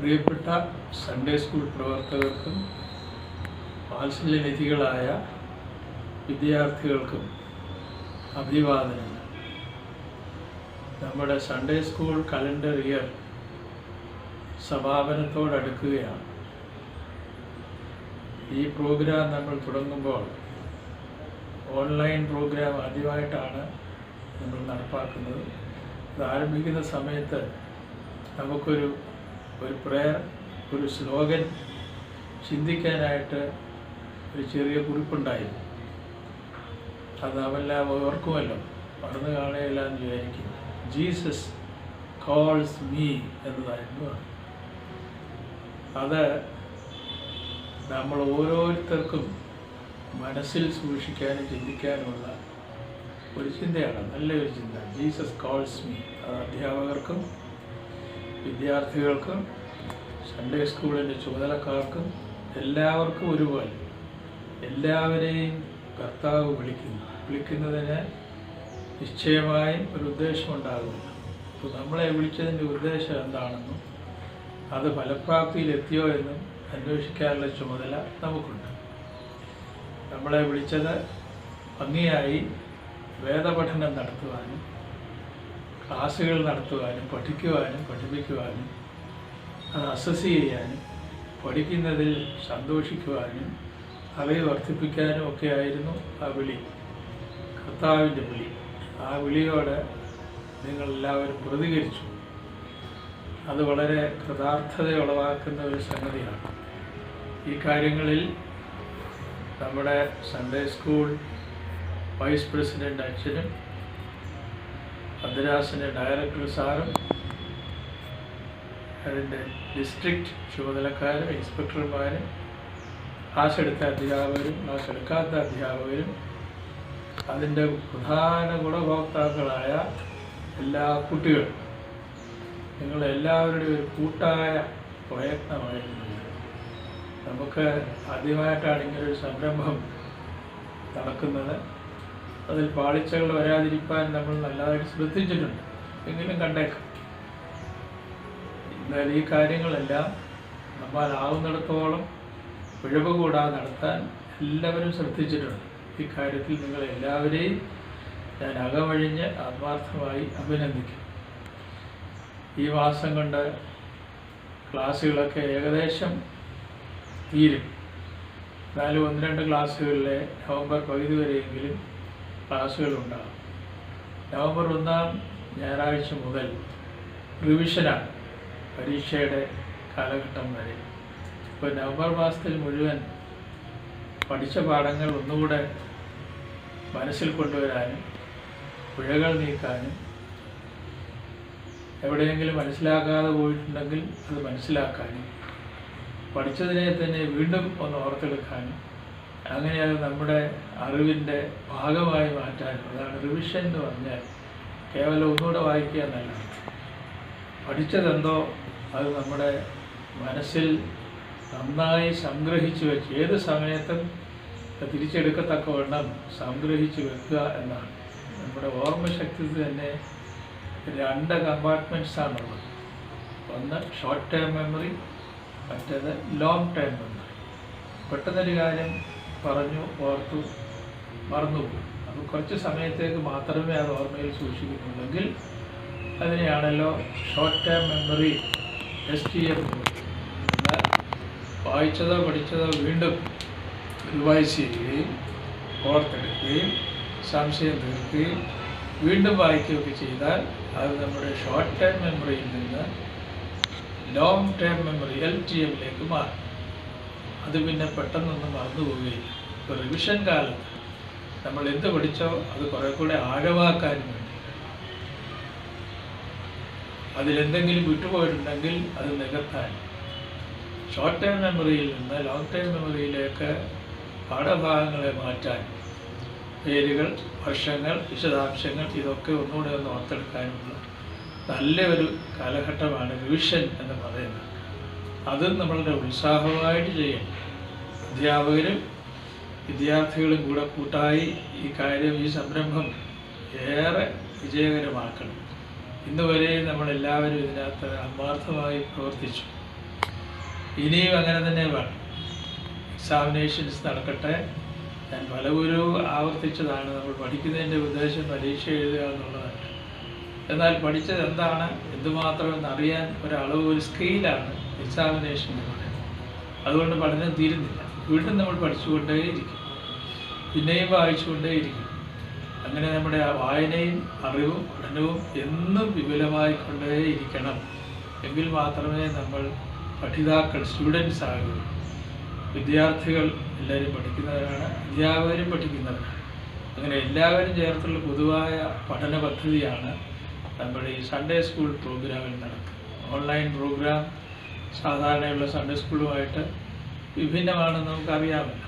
പ്രിയപ്പെട്ട Sunday school പ്രവർത്തകർക്കും വാത്സല്യനിധികളായ വിദ്യാർത്ഥികൾക്കും അഭിവാദനങ്ങൾ. നമ്മുടെ സൺഡേ സ്കൂൾ കലണ്ടർ ഇയർ സമാപനത്തോടടുക്കുകയാണ്. ഈ പ്രോഗ്രാം നമ്മൾ തുടങ്ങുമ്പോൾ ഓൺലൈൻ പ്രോഗ്രാം ആദ്യമായിട്ടാണ് നമ്മൾ നടപ്പാക്കുന്നത്. ഇത് ആരംഭിക്കുന്ന സമയത്ത് നമുക്കൊരു പ്രേയർ, ഒരു സ്ലോഗൻ ചിന്തിക്കാനായിട്ട് ഒരു ചെറിയ കുറിപ്പുണ്ടായിരുന്നു. അത് നാമെല്ലാം ഓർക്കുമല്ലോ, മറന്നു കാണുകയില്ല എന്ന് വിചാരിക്കും. ജീസസ് കോൾസ് മീ എന്നതായിരുന്നു. അത് നമ്മൾ ഓരോരുത്തർക്കും മനസ്സിൽ സൂക്ഷിക്കാനും ചിന്തിക്കാനുമുള്ള ഒരു ചിന്തയാണ്, നല്ലൊരു ചിന്ത. Jesus calls me. അത് അധ്യാപകർക്കും വിദ്യാർത്ഥികൾക്കും സൺഡേ സ്കൂളിൻ്റെ ചുമതലക്കാർക്കും എല്ലാവർക്കും ഒരുപോലെ എല്ലാവരെയും കർത്താവ് വിളിക്കുന്നതിന് നിശ്ചയമായും ഒരു ഉദ്ദേശമുണ്ടാകുമല്ലോ. അപ്പോൾ നമ്മളെ വിളിച്ചതിൻ്റെ ഉദ്ദേശം എന്താണെന്നും അത് ഫലപ്രാപ്തിയിലെത്തിയോ എന്നും അന്വേഷിക്കാനുള്ള ചുമതല നമുക്കുണ്ട്. നമ്മളെ വിളിച്ചത് ഭംഗിയായി വേദപഠനം നടത്തുവാനും ക്ലാസ്സുകൾ നടത്തുവാനും പഠിപ്പിക്കുവാനും അത് അസസ് ചെയ്യാനും പഠിക്കുന്നതിൽ സന്തോഷിക്കുവാനും അറിവ് വർദ്ധിപ്പിക്കാനും ഒക്കെ ആയിരുന്നു ആ വിളി, കർത്താവിൻ്റെ വിളി. ആ വിളിയോട് നിങ്ങളെല്ലാവരും പ്രതികരിച്ചു. അത് വളരെ കൃതാർത്ഥത ഉളവാക്കുന്ന ഒരു സംഗതിയാണ്. ഈ കാര്യങ്ങളിൽ നമ്മുടെ സൺഡേ സ്കൂൾ വൈസ് പ്രസിഡൻ്റ് അച്ഛനും മദ്രാസിൻ്റെ ഡയറക്ടർ സാറും അതിൻ്റെ ഡിസ്ട്രിക്റ്റ് ചുമതലക്കാരും ഇൻസ്പെക്ടർമാരും ക്ലാസ് എടുത്ത അധ്യാപകരും ക്ലാസ് എടുക്കാത്ത അധ്യാപകരും അതിൻ്റെ പ്രധാന ഗുണഭോക്താക്കളായ എല്ലാ കുട്ടികളും നിങ്ങളെല്ലാവരുടെയും ഒരു കൂട്ടായ പ്രയത്നമായിരുന്നു. നമുക്ക് ആദ്യമായിട്ടാണ് ഇങ്ങനൊരു സംരംഭം നടക്കുന്നത്. അതിൽ പാളിച്ചകൾ വരാതിരിക്കാൻ നമ്മൾ നല്ലതായിട്ട് ശ്രദ്ധിച്ചിട്ടുണ്ട്, എങ്കിലും കണ്ടേക്കാം. എന്നാൽ ഈ കാര്യങ്ങളെല്ലാം നമ്മളാവുന്നിടത്തോളം പിഴവ് കൂടാതെ നടത്താൻ എല്ലാവരും ശ്രദ്ധിച്ചിട്ടുണ്ട്. ഈ കാര്യത്തിൽ നിങ്ങളെല്ലാവരെയും ഞാൻ അകമഴിഞ്ഞ് ആത്മാർത്ഥമായി അഭിനന്ദിക്കും. ഈ മാസം കൊണ്ട് ക്ലാസ്സുകളൊക്കെ ഏകദേശം തീരും. എന്നാലും 1-2 ക്ലാസ്സുകളിലെ നവംബർ പകുതി വരെയെങ്കിലും ക്ലാസ്സുകളുണ്ടാകും. നവംബർ 1-ാം ഞായറാഴ്ച മുതൽ റിവിഷനാണ്, പരീക്ഷയുടെ കാലഘട്ടം വരെ. ഇപ്പോൾ നവംബർ മാസത്തിൽ മുഴുവൻ പഠിച്ച പാഠങ്ങൾ ഒന്നുകൂടെ മനസ്സിൽ കൊണ്ടുവരാനും പിഴകൾ നീക്കാനും എവിടെയെങ്കിലും മനസ്സിലാക്കാതെ പോയിട്ടുണ്ടെങ്കിൽ അത് മനസ്സിലാക്കാനും പഠിച്ചതിനെ തന്നെ വീണ്ടും ഒന്ന് ഓർത്തെടുക്കാനും അങ്ങനെ അത് നമ്മുടെ അറിവിൻ്റെ ഭാഗമായി മാറ്റാനും. അതാണ് റിവിഷൻ എന്ന് പറഞ്ഞാൽ. കേവലം ഒന്നുകൂടെ വായിക്കുക എന്നല്ല, പഠിച്ചതെന്തോ അത് നമ്മുടെ മനസ്സിൽ നന്നായി സംഗ്രഹിച്ചു വെച്ച് ഏത് സമയത്തും തിരിച്ചെടുക്കത്തക്കവണ്ണം സംഗ്രഹിച്ച് വെക്കുക എന്നാണ്. നമ്മുടെ ഓർമ്മശക്തി തന്നെ 2 കമ്പാർട്ട്മെൻറ്റ്സാണുള്ളത്. ഒന്ന് ഷോർട്ട് ടേം മെമ്മറി, മറ്റേത് ലോങ് ടേം മെമ്മറി. പെട്ടെന്നൊരു കാര്യം പറഞ്ഞു ഓർത്തു മറന്നുപോകും. അപ്പോൾ കുറച്ച് സമയത്തേക്ക് മാത്രമേ അത് ഓർമ്മയിൽ സൂക്ഷിക്കുന്നുണ്ടെങ്കിൽ അതിനെയാണല്ലോ ഷോർട്ട് ടേം മെമ്മറി, STM. എന്നാൽ വായിച്ചതോ പഠിച്ചതോ വീണ്ടും റിവൈസ് ചെയ്യുകയും ഓർത്തെടുക്കുകയും സംശയം തീർക്കുകയും വീണ്ടും വായിക്കുകയൊക്കെ ചെയ്താൽ അത് നമ്മുടെ ഷോർട്ട് ടേം മെമ്മറിയിൽ നിന്ന് ലോങ് ടേം മെമ്മറി LTMലേക്ക് മാറും. അത് പിന്നെ പെട്ടെന്നൊന്നും മറന്നു പോവുകയില്ല. ഇപ്പോൾ റിവിഷൻ കാലത്ത് നമ്മൾ എന്ത് പഠിച്ചോ അത് കുറേ കൂടെ ആഴമാക്കാനും വേണ്ടി, അതിലെന്തെങ്കിലും വിട്ടുപോയിട്ടുണ്ടെങ്കിൽ അത് നികത്താൻ, ഷോർട്ട് ടൈം മെമ്മറിയിൽ നിന്ന് ലോങ് ടൈം മെമ്മറിയിലേക്ക് പാഠഭാഗങ്ങളെ മാറ്റാൻ, പേരുകൾ, വർഷങ്ങൾ, വിശദാംശങ്ങൾ ഇതൊക്കെ ഒന്നുകൂടെ ഒന്ന് ഓർത്തെടുക്കാനുള്ള നല്ലൊരു കാലഘട്ടമാണ് റിവിഷൻ എന്ന് പറയുന്നത്. അതും നമ്മളുടെ ഉത്സാഹമായിട്ട് ചെയ്യണം. അധ്യാപകരും വിദ്യാർത്ഥികളും കൂടെ കൂട്ടായി ഈ സംരംഭം ഏറെ വിജയകരമാക്കണം. ഇന്നുവരെ നമ്മളെല്ലാവരും ഇതിനകത്ത് ആത്മാർത്ഥമായി പ്രവർത്തിച്ചു. ഇനിയും അങ്ങനെ തന്നെ വേണം. എക്സാമിനേഷൻസ് നടക്കട്ടെ. ഞാൻ പലപ്പോഴും ആവർത്തിച്ചതാണ്, നമ്മൾ പഠിക്കുന്നതിൻ്റെ ഉദ്ദേശം പരീക്ഷ എഴുതുക എന്നുള്ളതല്ല. എന്നാൽ പഠിച്ചത് എന്താണ്, എന്തുമാത്രം എന്നറിയാൻ ഒരു സ്കെയിലാണ് എക്സാമിനേഷൻ എന്ന് പറയുന്നത്. അതുകൊണ്ട് പഠനം തീരുന്നില്ല. വീണ്ടും നമ്മൾ പഠിച്ചുകൊണ്ടേയിരിക്കും, പിന്നെയും വായിച്ചുകൊണ്ടേയിരിക്കും. അങ്ങനെ നമ്മുടെ വായനയും അറിവും പഠനവും എന്നും വിപുലമായിക്കൊണ്ടേയിരിക്കണം. എങ്കിൽ മാത്രമേ നമ്മൾ പഠിതാക്കൾ, സ്റ്റുഡൻസ് ആകുകയുള്ളൂ. വിദ്യാർത്ഥികൾ എല്ലാവരും പഠിക്കുന്നവരാണ്, അധ്യാപകരും പഠിക്കുന്നവരാണ്. അങ്ങനെ എല്ലാവരും ചേർത്തുള്ള പൊതുവായ പഠന പദ്ധതിയാണ് നമ്മുടെ ഈ സൺഡേ സ്കൂൾ പ്രോഗ്രാമിൽ നടക്കുന്നത്. ഓൺലൈൻ പ്രോഗ്രാം സാധാരണയുള്ള സൺഡേ സ്കൂളുമായിട്ട് വിഭിന്നമാണെന്ന് നമുക്കറിയാമല്ലോ.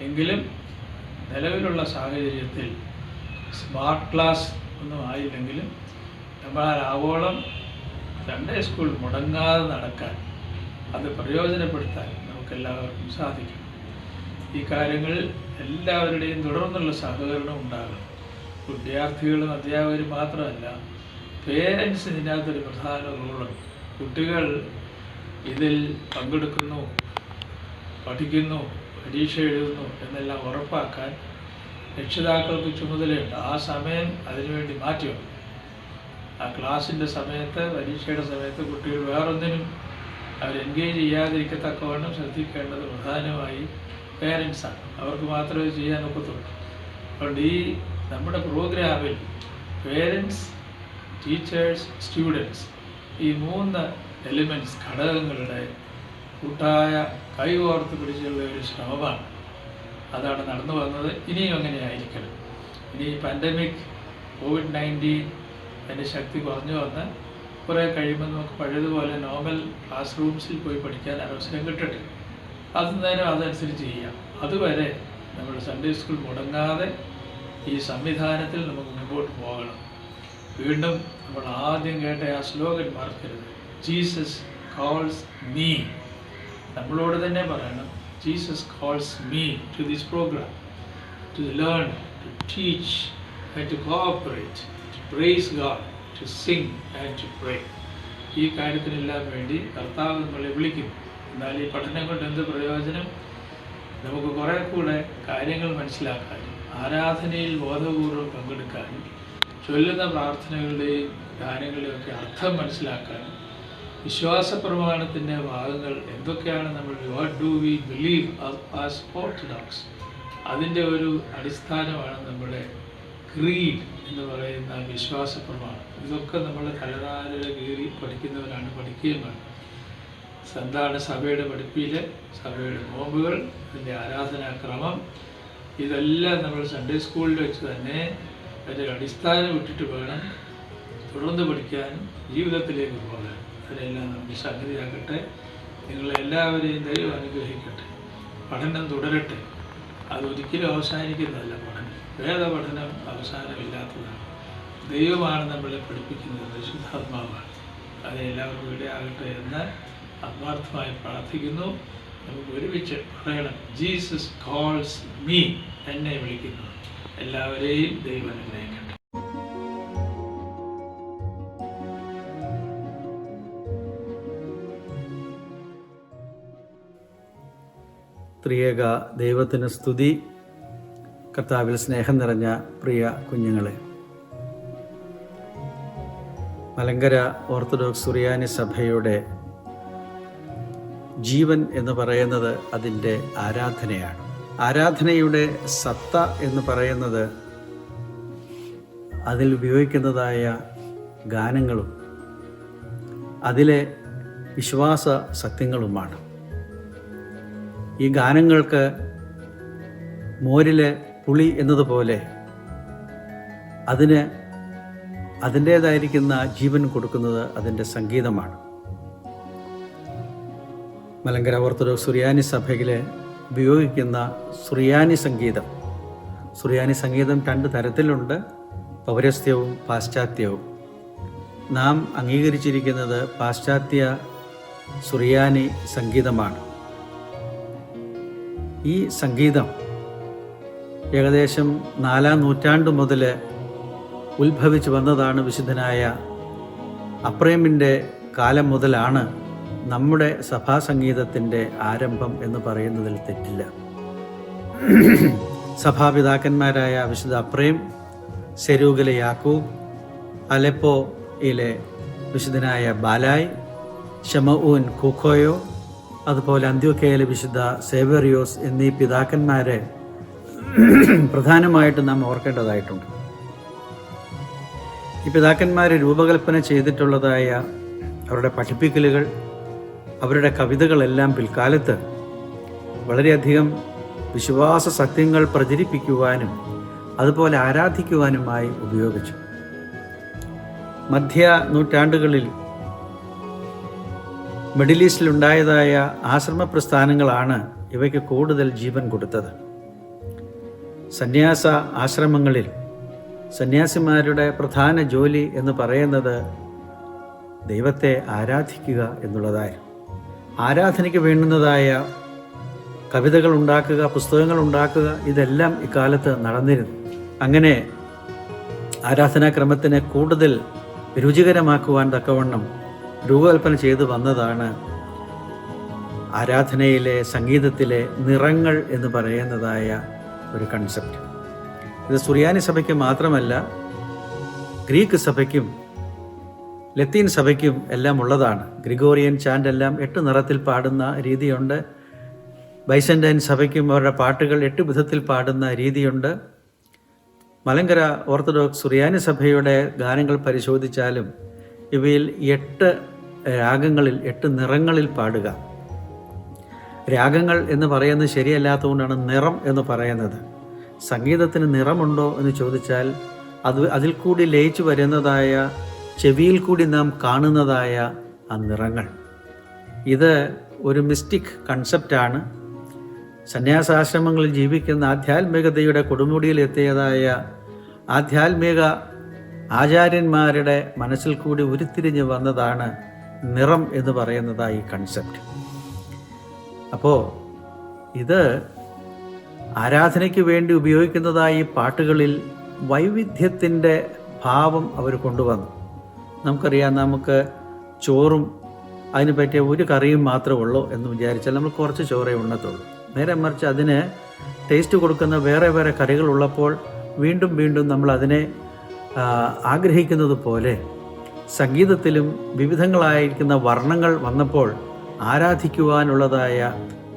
എങ്കിലും നിലവിലുള്ള സാഹചര്യത്തിൽ സ്മാർട്ട് ക്ലാസ് ഒന്നും ആയില്ലെങ്കിലും നമ്മൾ ആവോളം സൺഡേ സ്കൂൾ മുടങ്ങാതെ നടക്കാൻ, അത് പ്രയോജനപ്പെടുത്താൻ നമുക്കെല്ലാവർക്കും സാധിക്കും. ഈ കാര്യങ്ങളിൽ എല്ലാവരുടെയും തുടർന്നുള്ള സഹകരണം ഉണ്ടാകണം. വിദ്യാർത്ഥികളും അധ്യാപകരും മാത്രമല്ല, പേരൻസ് ഇതിനകത്തൊരു പ്രധാന റോളുണ്ട്. കുട്ടികൾ ഇതിൽ പങ്കെടുക്കുന്നു, പഠിക്കുന്നു, പരീക്ഷ എഴുതുന്നു എന്നെല്ലാം ഉറപ്പാക്കാൻ രക്ഷിതാക്കൾക്ക് ചുമതലയുണ്ട്. ആ സമയം അതിനുവേണ്ടി മാറ്റിവെക്കും. ആ ക്ലാസ്സിൻ്റെ സമയത്ത്, പരീക്ഷയുടെ സമയത്ത് കുട്ടികൾ വേറൊന്നിനും അവർ എൻഗേജ് ചെയ്യാതിരിക്കത്തക്കവണ്ണം ശ്രദ്ധിക്കേണ്ടത് പ്രധാനമായി പേരൻസാണ്. അവർക്ക് മാത്രമേ ചെയ്യാൻ ഒക്കത്തുള്ളൂ. അതുകൊണ്ട് ഈ നമ്മുടെ പ്രോഗ്രാമിൽ പേരൻസ്, ടീച്ചേഴ്സ്, സ്റ്റുഡൻസ് ഈ 3 എലിമെൻറ്റ്സ്, ഘടകങ്ങളുടെ കൂട്ടായ കൈകോർത്ത് പിടിച്ചുള്ള ഒരു ശ്രമമാണ്. അതാണ് നടന്നു വന്നത്. ഇനിയും അങ്ങനെ ആയിരിക്കണം. ഇനി പാൻഡമിക്, COVID-19 അതിൻ്റെ ശക്തി കുറഞ്ഞു വന്ന് കുറേ കഴിയുമ്പോൾ നമുക്ക് പഴയതുപോലെ നോർമൽ ക്ലാസ് റൂംസിൽ പോയി പഠിക്കാൻ അവസരം കിട്ടട്ടെ. നേരം അതനുസരിച്ച് ചെയ്യാം. അതുവരെ നമ്മൾ സൺഡേ സ്കൂൾ മുടങ്ങാതെ ഈ സംവിധാനത്തിൽ നമുക്ക് മുമ്പോട്ട് പോകണം. വീണ്ടും നമ്മൾ ആദ്യം കേട്ട ആ സ്ലോഗൻ മറക്കരുത്, ജീസസ് കോൾസ് മീ. നമ്മളോട് തന്നെ പറയണം, Jesus calls me to this program, to learn, to teach and to cooperate, to praise God, to sing and to pray. ഈ കാര്യത്തിനെല്ലാം വേണ്ടി കർത്താവ് നമ്മളെ വിളിക്കുന്നു. എന്നാൽ ഈ പഠനം കൊണ്ട് എന്ത് പ്രയോജനം? നമുക്ക് കുറേ കൂടെ കാര്യങ്ങൾ മനസ്സിലാക്കാനും, ആരാധനയിൽ ബോധപൂർവ്വം പങ്കെടുക്കാനും, ചൊല്ലുന്ന പ്രാർത്ഥനകളുടെയും ഗാനങ്ങളുടെയൊക്കെ അർത്ഥം മനസ്സിലാക്കാനും, വിശ്വാസ പ്രമാണത്തിൻ്റെ ഭാഗങ്ങൾ എന്തൊക്കെയാണ്, നമ്മൾ what do we believe as orthodox, അതിൻ്റെ ഒരു അടിസ്ഥാനമാണ് നമ്മുടെ ക്രീഡ് എന്ന് പറയുന്ന വിശ്വാസ പ്രമാണം. ഇതൊക്കെ നമ്മൾ തലനാരിഴ കീറി പഠിക്കുന്നവരാണ്, പഠിക്കുകയും വേണം. എന്താണ് സഭയുടെ പഠിപ്പിൽ, സഭയുടെ നോമ്പുകൾ, അതിൻ്റെ ആരാധനാക്രമം, ഇതെല്ലാം നമ്മൾ സൺഡേ സ്കൂളിൽ വെച്ച് തന്നെ അതിൻ്റെ അടിസ്ഥാനം ഇട്ടിട്ട് വേണം തുടർന്ന് പഠിക്കാനും ജീവിതത്തിലേക്ക് പോകാൻ. അതിനെല്ലാം നമുക്ക് സംഗതിയാക്കട്ടെ. നിങ്ങളെല്ലാവരെയും ദൈവം അനുഗ്രഹിക്കട്ടെ. പഠനം തുടരട്ടെ. അതൊരിക്കലും അവസാനിക്കുന്നതല്ല. വേദപഠനം അവസാനമില്ലാത്തതാണ്. ദൈവമാണ് നമ്മളെ പഠിപ്പിക്കുന്നത്, പരിശുദ്ധാത്മാവാണ്. അതെല്ലാവർക്കും ഇടയാകട്ടെ എന്ന് ആത്മാർത്ഥമായി പ്രാർത്ഥിക്കുന്നു. നമുക്ക് ഒരുമിച്ച് പറയണം, ജീസസ് കോൾസ് മീ, എന്നെ വിളിക്കുന്നു. എല്ലാവരെയും ദൈവം അനുഗ്രഹിക്കട്ടെ. ത്രിയേക ദൈവത്തിന് സ്തുതി. കർത്താവിൽ സ്നേഹം നിറഞ്ഞ പ്രിയ കുഞ്ഞുങ്ങളെ, മലങ്കര ഓർത്തഡോക്സ് സുറിയാനി സഭയുടെ ജീവൻ എന്ന് പറയുന്നത് അതിൻ്റെ ആരാധനയാണ്. ആരാധനയുടെ സത്ത എന്ന് പറയുന്നത് അതിൽ ഉപയോഗിക്കുന്നതായ ഗാനങ്ങളും അതിലെ വിശ്വാസ സത്യങ്ങളുമാണ്. ഈ ഗാനങ്ങൾക്ക് മോരിലെ പുളി എന്നതുപോലെ അതിന് അതിൻ്റേതായിരിക്കുന്ന ജീവൻ കൊടുക്കുന്നത് അതിൻ്റെ സംഗീതമാണ്. മലങ്കര ഓർത്തഡോക്സ് സുറിയാനി സഭയിൽ ഉപയോഗിക്കുന്ന സുറിയാനി സംഗീതം, സുറിയാനി സംഗീതം 2 തരത്തിലുണ്ട്, പൗരസ്ത്യവും പാശ്ചാത്യവും. നാം അംഗീകരിച്ചിരിക്കുന്നത് പാശ്ചാത്യ സുറിയാനി സംഗീതമാണ്. ഈ സംഗീതം ഏകദേശം 4-ാം നൂറ്റാണ്ട് മുതൽ ഉത്ഭവിച്ചു വന്നതാണ്. വിശുദ്ധനായ അപ്രേമിൻ്റെ കാലം മുതലാണ് നമ്മുടെ സഭാസംഗീതത്തിൻ്റെ ആരംഭം എന്ന് പറയുന്നതിൽ തെറ്റില്ല. സഭാപിതാക്കന്മാരായ വിശുദ്ധ അപ്രേം, സെരൂഗിലെ യാക്കൂബ്, അലെപ്പോയിലെ വിശുദ്ധനായ ബാലായ്, ശമഊൻ കൂക്കോയോ, അതുപോലെ അന്ത്യോക്യയിലെ വിശുദ്ധ സേവേറിയോസ് എന്നീ പിതാക്കന്മാരെ പ്രധാനമായിട്ട് നാം ഓർക്കേണ്ടതായിട്ടുണ്ട്. ഈ പിതാക്കന്മാർ രൂപകൽപ്പന ചെയ്തിട്ടുള്ളതായ അവരുടെ പഠിപ്പിക്കലുകൾ, അവരുടെ കവിതകളെല്ലാം പിൽക്കാലത്ത് വളരെയധികം വിശ്വാസ സത്യങ്ങൾ പ്രചരിപ്പിക്കുവാനും അതുപോലെ ആരാധിക്കുവാനുമായി ഉപയോഗിച്ചു. മധ്യ നൂറ്റാണ്ടുകളിൽ മിഡിൽ ഈസ്റ്റിലുണ്ടായതായ ആശ്രമ പ്രസ്ഥാനങ്ങളാണ് ഇവയ്ക്ക് കൂടുതൽ ജീവൻ കൊടുത്തത്. സന്യാസ ആശ്രമങ്ങളിൽ സന്യാസിമാരുടെ പ്രധാന ജോലി എന്ന് പറയുന്നത് ദൈവത്തെ ആരാധിക്കുക എന്നുള്ളതായിരുന്നു. ആരാധനയ്ക്ക് വേണ്ടുന്നതായ കവിതകൾ ഉണ്ടാക്കുക, പുസ്തകങ്ങൾ ഉണ്ടാക്കുക, ഇതെല്ലാം ഇക്കാലത്ത് നടന്നിരുന്നു. അങ്ങനെ ആരാധനാക്രമത്തിനെ കൂടുതൽ രുചികരമാക്കുവാൻ തക്കവണ്ണം രൂപകൽപ്പന ചെയ്തു വന്നതാണ് ആരാധനയിലെ സംഗീതത്തിലെ നിറങ്ങൾ എന്ന് പറയുന്നതായ ഒരു കൺസെപ്റ്റ്. ഇത് സുറിയാനി സഭയ്ക്ക് മാത്രമല്ല, ഗ്രീക്ക് സഭയ്ക്കും ലത്തീൻ സഭയ്ക്കും എല്ലാം ഉള്ളതാണ്. ഗ്രിഗോറിയൻ ചാൻഡ് എല്ലാം 8 നിറത്തിൽ പാടുന്ന രീതിയുണ്ട്. ബൈസന്റൈൻ സഭയ്ക്കും അവരുടെ പാട്ടുകൾ 8 വിധത്തിൽ പാടുന്ന രീതിയുണ്ട്. മലങ്കര ഓർത്തഡോക്സ് സുറിയാനി സഭയുടെ ഗാനങ്ങൾ പരിശോധിച്ചാലും ഇവയിൽ 8 രാഗങ്ങളിൽ 8 നിറങ്ങളിൽ പാടുക. രാഗങ്ങൾ എന്ന് പറയുന്നത് ശരിയല്ലാത്തതുകൊണ്ടാണ് നിറം എന്ന് പറയുന്നത്. സംഗീതത്തിന് നിറമുണ്ടോ എന്ന് ചോദിച്ചാൽ അതിൽ കൂടി ലയിച്ചു വരുന്നതായ, ചെവിയിൽ കൂടി നാം കാണുന്നതായ ആ നിറങ്ങൾ, ഇത് ഒരു മിസ്റ്റിക് കൺസെപ്റ്റാണ്. സന്യാസാശ്രമങ്ങളിൽ ജീവിക്കുന്ന ആധ്യാത്മികതയുടെ കൊടുമുടിയിലെത്തിയതായ ആധ്യാത്മിക ആചാര്യന്മാരുടെ മനസ്സിൽ കൂടി ഉരുത്തിരിഞ്ഞ് വന്നതാണ് നിറം എന്ന് പറയുന്നതായ ഈ കൺസെപ്റ്റ്. അപ്പോൾ ഇത് ആരാധനയ്ക്ക് വേണ്ടി ഉപയോഗിക്കുന്നതായ ഈ പാട്ടുകളിൽ വൈവിധ്യത്തിൻ്റെ ഭാവം അവർ കൊണ്ടുവന്നു. നമുക്കറിയാം, നമുക്ക് ചോറും അതിന് പറ്റിയ ഒരു കറിയും മാത്രമേ ഉള്ളൂ എന്ന് വിചാരിച്ചാൽ നമ്മൾ കുറച്ച് ചോറേ ഉണ്ണത്തുള്ളൂ. നേരെ മറിച്ച് അതിന് ടേസ്റ്റ് കൊടുക്കുന്ന വേറെ വേറെ കറികൾ ഉള്ളപ്പോൾ വീണ്ടും വീണ്ടും നമ്മൾ അതിനെ ആഗ്രഹിക്കുന്നത് പോലെ സംഗീതത്തിലും വിവിധങ്ങളായിരിക്കുന്ന വർണ്ണങ്ങൾ വന്നപ്പോൾ ആരാധിക്കുവാനുള്ളതായ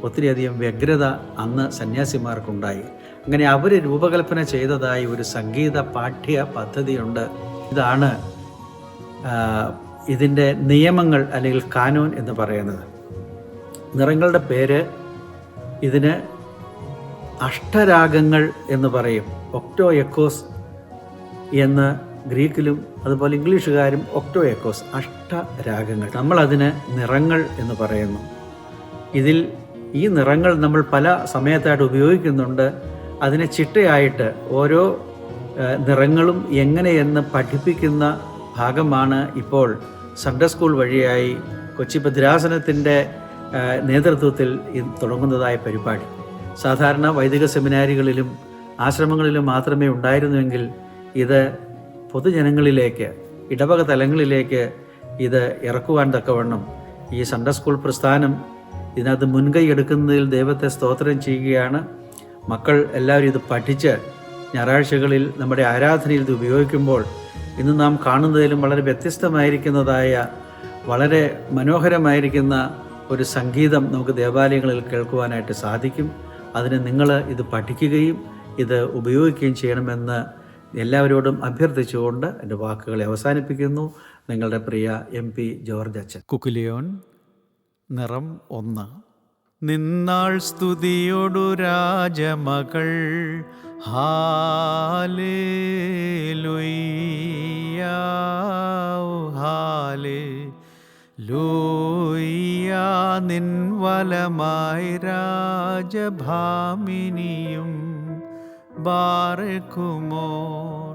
ഒത്തിരിയധികം വ്യഗ്രത അന്ന് സന്യാസിമാർക്കുണ്ടായി. അങ്ങനെ അവർ രൂപകൽപ്പന ചെയ്തതായി ഒരു സംഗീത പാഠ്യ പദ്ധതിയുണ്ട്. ഇതാണ് ഇതിൻ്റെ നിയമങ്ങൾ അല്ലെങ്കിൽ കാനോൻ എന്ന് പറയുന്നത്. നിറങ്ങളുടെ പേര് ഇതിന് അഷ്ടരാഗങ്ങൾ എന്ന് പറയും. ഒക്ടോ എക്കോസ് എന്ന് ഗ്രീക്കിലും അതുപോലെ ഇംഗ്ലീഷുകാരും ഒക്ടോ എക്കോസ്, അഷ്ടരാഗങ്ങൾ. നമ്മളതിന് നിറങ്ങൾ എന്ന് പറയുന്നു. ഇതിൽ ഈ നിറങ്ങൾ നമ്മൾ പല സമയത്തായിട്ട് ഉപയോഗിക്കുന്നുണ്ട്. അതിനെ ചിട്ടയായിട്ട് ഓരോ നിറങ്ങളും എങ്ങനെയെന്ന് പഠിപ്പിക്കുന്ന ഭാഗമാണ് ഇപ്പോൾ സൺഡേ സ്കൂൾ വഴിയായി കൊച്ചി ഭദ്രാസനത്തിൻ്റെ നേതൃത്വത്തിൽ തുടങ്ങുന്നതായ പരിപാടി. സാധാരണ വൈദിക സെമിനാരികളിലും ആശ്രമങ്ങളിലും മാത്രമേ ഉണ്ടായിരുന്നുവെങ്കിൽ ഇത് പൊതുജനങ്ങളിലേക്ക്, ഇടവക തലങ്ങളിലേക്ക് ഇത് ഇറക്കുവാൻ തക്കവണ്ണം ഈ സൺഡേ സ്കൂൾ പ്രസ്ഥാനം ഇതിനകത്ത് മുൻകൈ എടുക്കുന്നതിൽ ദൈവത്തെ സ്തോത്രം ചെയ്യുകയാണ്. മക്കൾ എല്ലാവരും ഇത് പഠിച്ച് ഞായറാഴ്ചകളിൽ നമ്മുടെ ആരാധനയിൽ ഇത് ഉപയോഗിക്കുമ്പോൾ ഇന്ന് നാം കാണുന്നതിലും വളരെ വ്യത്യസ്തമായിരിക്കുന്നതായ, വളരെ മനോഹരമായിരിക്കുന്ന ഒരു സംഗീതം നമുക്ക് ദേവാലയങ്ങളിൽ കേൾക്കുവാനായിട്ട് സാധിക്കും. അതിന് നിങ്ങൾ ഇത് പഠിക്കുകയും ഇത് ഉപയോഗിക്കുകയും ചെയ്യണമെന്ന് എല്ലാവരോടും അഭ്യർത്ഥിച്ചുകൊണ്ട് എൻ്റെ വാക്കുകളെ അവസാനിപ്പിക്കുന്നു. നിങ്ങളുടെ പ്രിയ MP ജോർജ് അച്ഛൻ. കുക്കുലിയോൻ നിറം 1. നിന്നാൾ സ്തുതിയൊടു രാജമകൾ ഹാലേലൂയ്യ ഹാലേലൂയ്യ. നിൻ വലമായി രാജഭാമിനിയും ബാറക്കുമോർ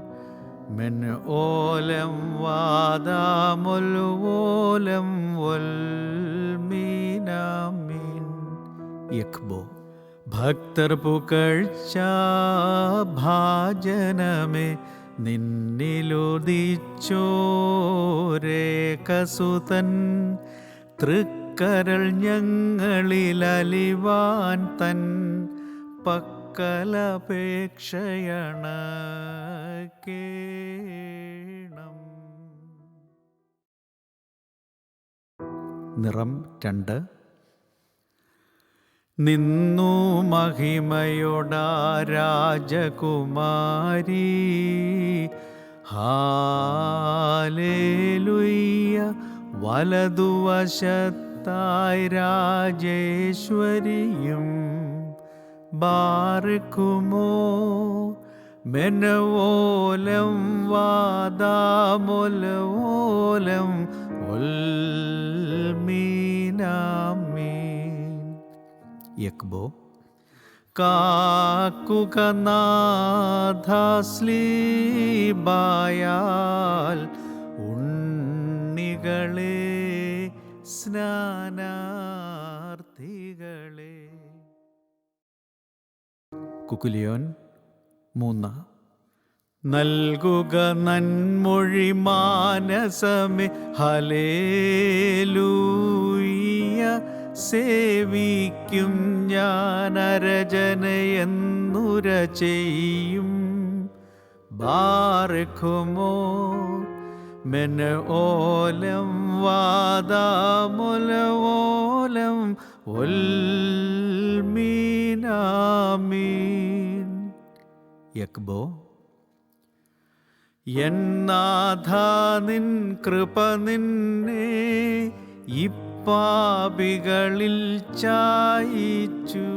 മെൻ ഓലം വാദാമുൽവോലം വൽമീനാമീൻ. യക്ബോ. ഭക്തർ പുകഴ്ച ഭാജനമേ നിന്നിലുദിച്ചോരേകസുതൻ. തൃക്കരൾ ഞങ്ങളിൽ അലിവാൻ തൻ പക്കലപേക്ഷയണ കേണം. നിറം 2. നിന്നു മഹിമയോടാ രാജകുമാരി ഹാലേലൂയ്യ. വലതുവശത്തായി രാജേശ്വരിയും ബാറക്കുമോ മെനവോലം വാദാമുലവോലം ഉൽമീനാമീൻ. യക്ബോ. കാക്കുക നാഥാസ്ലീബായാൽ ഉണ്ണികളെ സ്നാനാർത്ഥികളെ. കുക്കുലിയോൻ 3. നൽകുക നന്മൊഴി മാനസമേ ഹല്ലേലൂയ്യ. സേവിക്കും ഞാൻ അരജനയെന്നുര ചെയ്യും ബാറക്കുമോ മെൻ ഓലം വാദാമുലവോലം ഉൽമീനാമീൻ. യക്ബോ. എന്നാഥ നിൻ കൃപ നിന്നെ പാപികളിൽ ചായിച്ചു.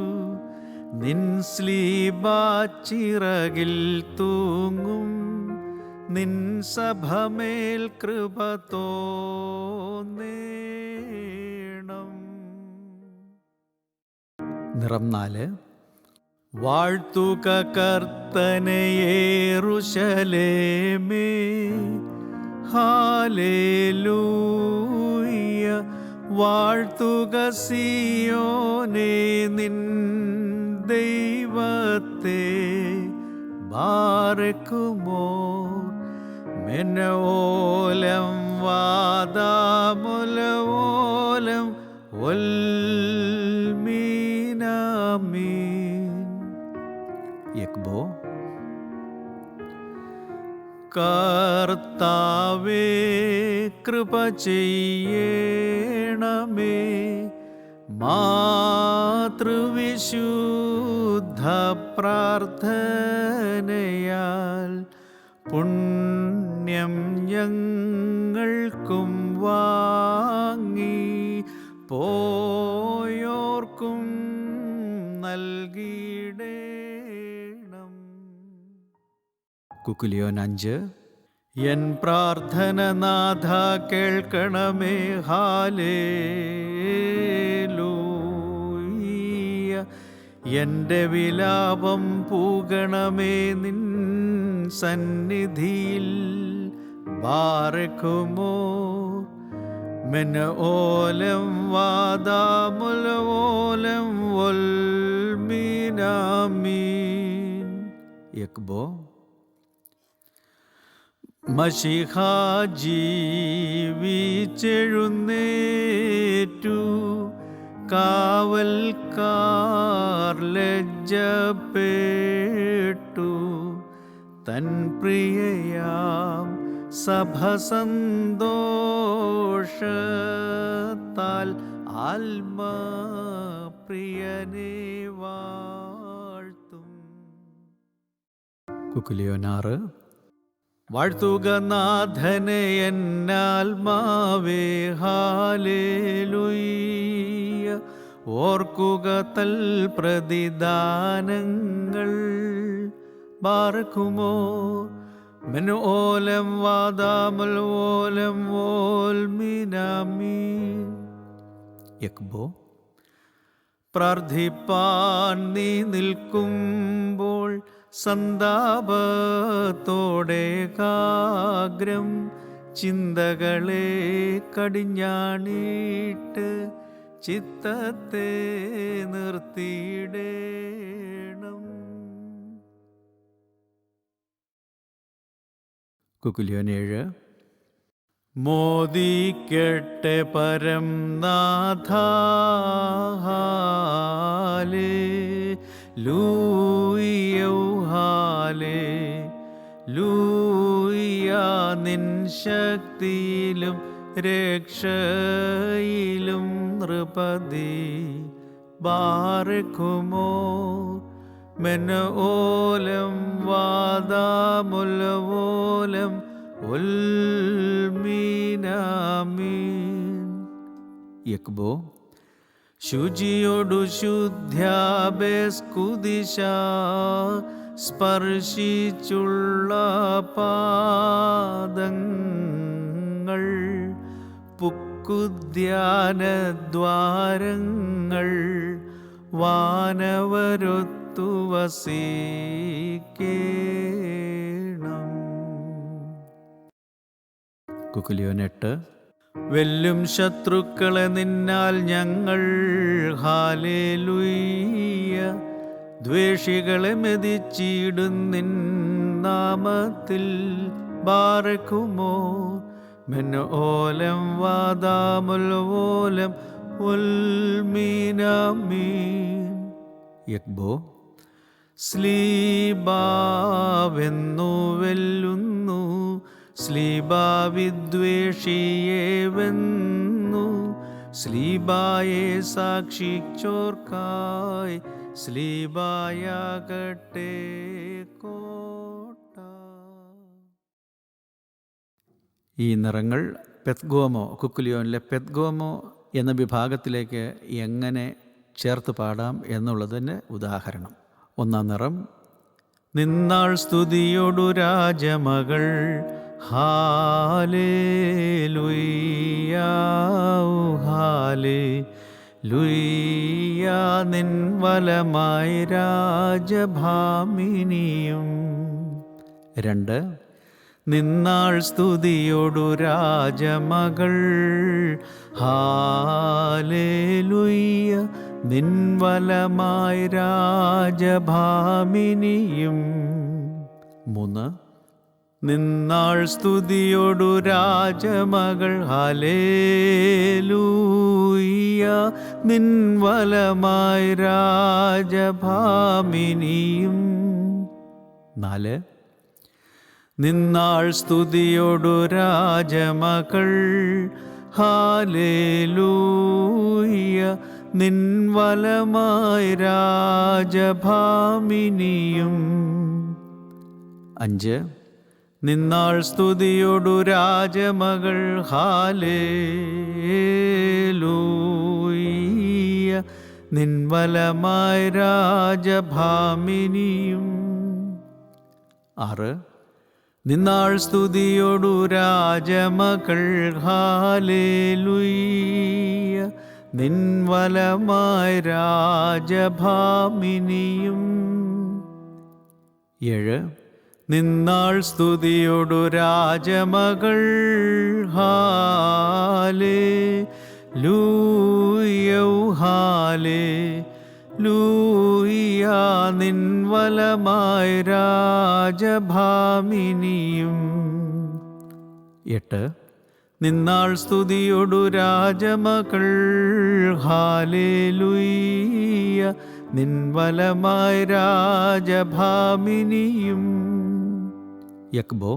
നിൻ സ്ലീബാച്ചിറകിൽ തൂങ്ങും നിൻ സഭമേൽ കൃപ തോന്നേണം. നിറം 4. വാഴ്ത്തുക കർത്തനെ യെരൂശലേമേ ഹാലേലൂയ്യ. വാഴ്ത്തുക സിയോനെ നിൻ ദൈവത്തെ ബാറക്കുമോ മെനവോലം വാദാമുലവോലം ഉൽമീനാമീൻ. യക്ബോ. കർത്താവേ കൃപ ചെയ്യണമേ. മാതൃവിശുദ്ധ പ്രാർത്ഥനയാൽ പുണ്യം ഞങ്ങൾക്കും വാങ്ങി പോയോർക്കും നൽകിയിടേണം. കുക്കുലിയോൻ 5. എൻ പ്രാർത്ഥന നാഥ കേൾക്കണമേ ഹാലേലൂയ്യ. എൻ്റെ വിലാപം പൂകണമേ നിൻ സന്നിധിയിൽ ബാറക്കുമോ മെൻ ഓലം വാദാമുലവോലം വൽമീനാമീൻ. യക്ബോ. മശിഹ ജീവിച്ചെഴുന്നേറ്റു. കാവൽക്കാർ ലജ്ജപ്പെട്ടു. തൻ പ്രിയയാം സഭ സന്തോഷത്താൽ ആത്മപ്രിയനെ വാഴ്ത്തും. കുക്കുലിയോൻ 6. വാഴ്ത്തുക നാഥനെ എന്നാത്മാവേ ഹാലേലൂയ്യ. ഓർക്കുക തൽ പ്രതിദാനങ്ങൾ. ബാറക്കുമോ من ഓലം വാദാമൽ ഓലം ഓൽമിനാമീൻ. യക്ബോ പ്രാർത്ഥിപ്പാൻ നീ നിൽക്കുമ്പോൾ സന്താപത്തോടെ കാഗ്രം ചിന്തകളെ കടിഞ്ഞാണിട്ട് ചിത്തത്തെ നിർത്തിയിടേണം. കുക്കുലിയോൻ 7. മോദിക്കട്ടെ പരം നാഥാലേ ലൂയ്യൗഹാലേ ലൂയ്യ. നിൻ ശക്തിയിലും രക്ഷയിലും നൃപതി ബാറക്കുമോ മെന ഓലം വാദാമുലവോലം ഉൽമീനാമീൻ. യക്ബോ ശുചിയോടു ശുദ്ധ്യാബേസ്കുദിശ സ്പർശിച്ചുള്ള പാദങ്ങൾ പുക്കുദ്യാനദ്വാരങ്ങൾ വാനവരൊത്തു വസിക്കേണം. കുക്കുലിയോൻ 8. വെല്ലും ശത്രുക്കളെ നിന്നാൽ ഞങ്ങൾ ഹാലേലൂയ്യ. ദ്വേഷികളെ മെതിച്ചിടും നിൻ നാമത്തിൽ ബാറക്കുമോ മെൻ ഓലം വാദാമുൽ ഓലം ഉൽമീനാമീൻ. യക്ബോ സ്ലീബാവെന്നു വെല്ലുന്നു സ്ലീബാവിദ്വേഷിയെ വെന്നു സ്ലീബായെ സാക്ഷിച്ചോർക്കായി സ്ലീബായാകട്ടെ കോട്ട. ഈ നിറങ്ങൾ പെത്ഗോമോ കുക്കുലിയോനിലെ പെത്ഗോമോ എന്ന വിഭാഗത്തിലേക്ക് എങ്ങനെ ചേർത്ത് പാടാം എന്നുള്ളതിന് ഉദാഹരണം. 1-ാം നിറം നിന്നാൾ സ്തുതിയോടു രാജമകൾ ഹാലേലൂയ്യ ഹാലേലൂയ്യ. നിൻ വലമായി രാജഭാമിനിയും. 2. നിന്നാൾ സ്തുതിയോടു രാജമകൾ ഹാലേലൂയ്യ നിൻ വലമായി രാജഭാമിനിയും. 3. നിന്നാൾ സ്തുതിയോടു രാജമകൾ ഹല്ലേലൂയ നിൻ വലമായി രാജഭാമിനിയും. 4. നിന്നാൾ സ്തുതിയോടു രാജമകൾ ഹല്ലേലൂയ നിൻ വലമായി രാജഭാമിനിയും. 5. നിന്നാൾ സ്തുതിയോടു രാജമകൾ ഹല്ലേലൂയ നിൻ വലമായി രാജഭാമിനിയും. 6. നിന്നാൾ സ്തുതിയോടു രാജമകൾ ഹല്ലേലൂയ നിൻ വലമായി രാജഭാമിനിയും. 7. നിന്നാൾ സ്തുതിയോടു രാജമകൾ ഹല്ലേലൂയ ഹല്ലേലൂയ നിൻ വലമായി രാജഭാമിനിയും. 8. നിന്നാൾ സ്തുതിയോടു രാജമകൾ ഹല്ലേലൂയ നിൻ വലമായി രാജഭാമിനിയും. യക്ബോ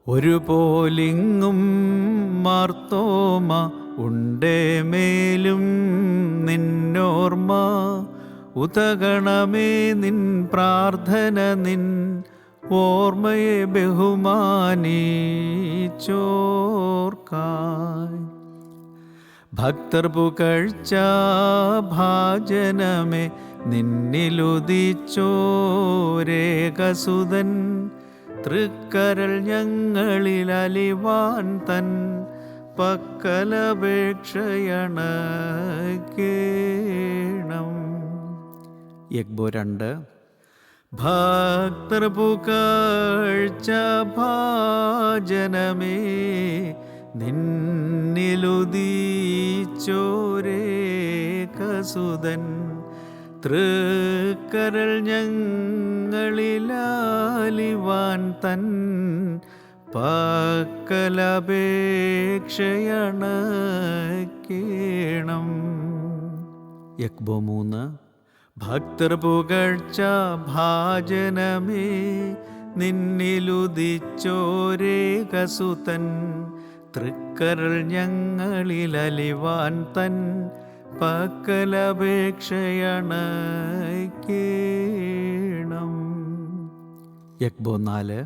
ഒരു പോലിങ്ങും മാർത്തോമ ഉണ്ടേ മേലും നിന്നോർമ്മ ഉതകണമേ നിൻ പ്രാർത്ഥന നിൻ ഓർമ്മയെ ബഹുമാനിച്ചോർക്കായി. ഭക്തർ പുകഴ്ച ഭാജനമേ നിന്നിലുദിച്ചോരേകസുതൻ തൃക്കരൾ ഞങ്ങളിൽ അലിവാൻ തൻ പക്കലപേക്ഷയണക്കേണം. യഗ്ബോ 2. ഭക്തർ പുകഴ്ച ഭാജനമേ നിന്നിലുദിച്ചോരേകസുതൻ തൃക്കരൾ ഞങ്ങളിലാലിവാൻ തൻ പക്കലപേക്ഷയണക്കേണം. യഗ്ബോ 3. ഭക്തർ പുകഴ്ച ഭാജനമേ നിന്നിലുദിച്ചോരേകസുതൻ തൃക്കരൾ ഞങ്ങളിലലിവാൻ തൻ പക്കലപേക്ഷയണക്കേണം. യഗ്ബോ 4.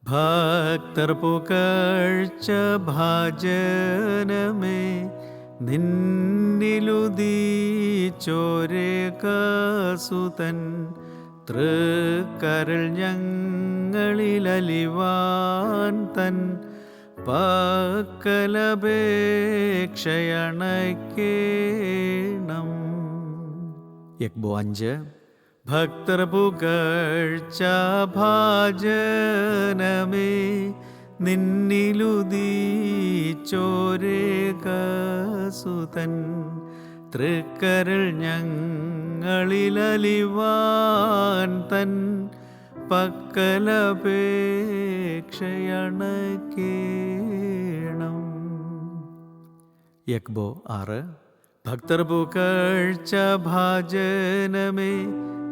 ഭക്തർ പുകഴ്ച ഭാജനമേ നിന്നിലുദിച്ചോരേകസുതൻ തൃക്കരൾ ഞങ്ങളിലലിവാൻ തൻ പക്കലപേക്ഷയണക്കേണം. യഗ്ബോ 5. ഭക്തർ പുകഴ്ച ഭാജനമേ നിന്നിലുദിച്ചോരേകസുതൻ തൃക്കരൾ ഞങ്ങളിലലിവാൻ തൻ പക്കലപേക്ഷയണക്കേണം. യഗ്ബോ 6. ഭക്തർ പുകഴ്ച ഭാജനമേ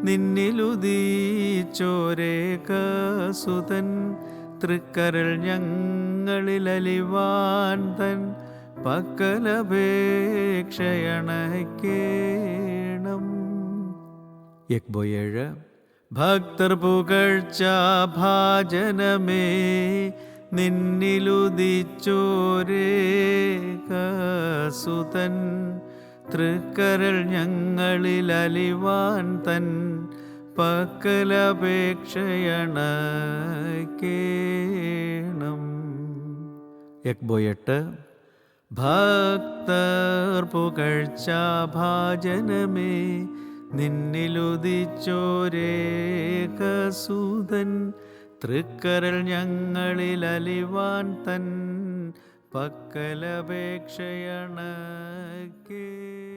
നിന്നിലുദിച്ചോരേകസുതൻ തൃക്കരൾ ഞങ്ങളിലലിവാൻ തൻ പക്കലപേക്ഷയണക്കേണം. യഗ്ബോ 7. ഭക്തർ പുകഴ്ച ഭാജനമേ നിന്നിലുദിച്ചോരേകസുതൻ തൃക്കരൾ ഞങ്ങളിലലിവാൻ തൻ പക്കലപേക്ഷയണക്കേണം. യഗ്ബോ 8. ഭക്തർ പുകഴ്ച ഭാജനമേ നിന്നിലുദിച്ചോരേകസുതൻ തൃക്കരൾ ഞങ്ങളിലലിവാൻ തൻ പക്കലപേക്ഷയണക്കേണം.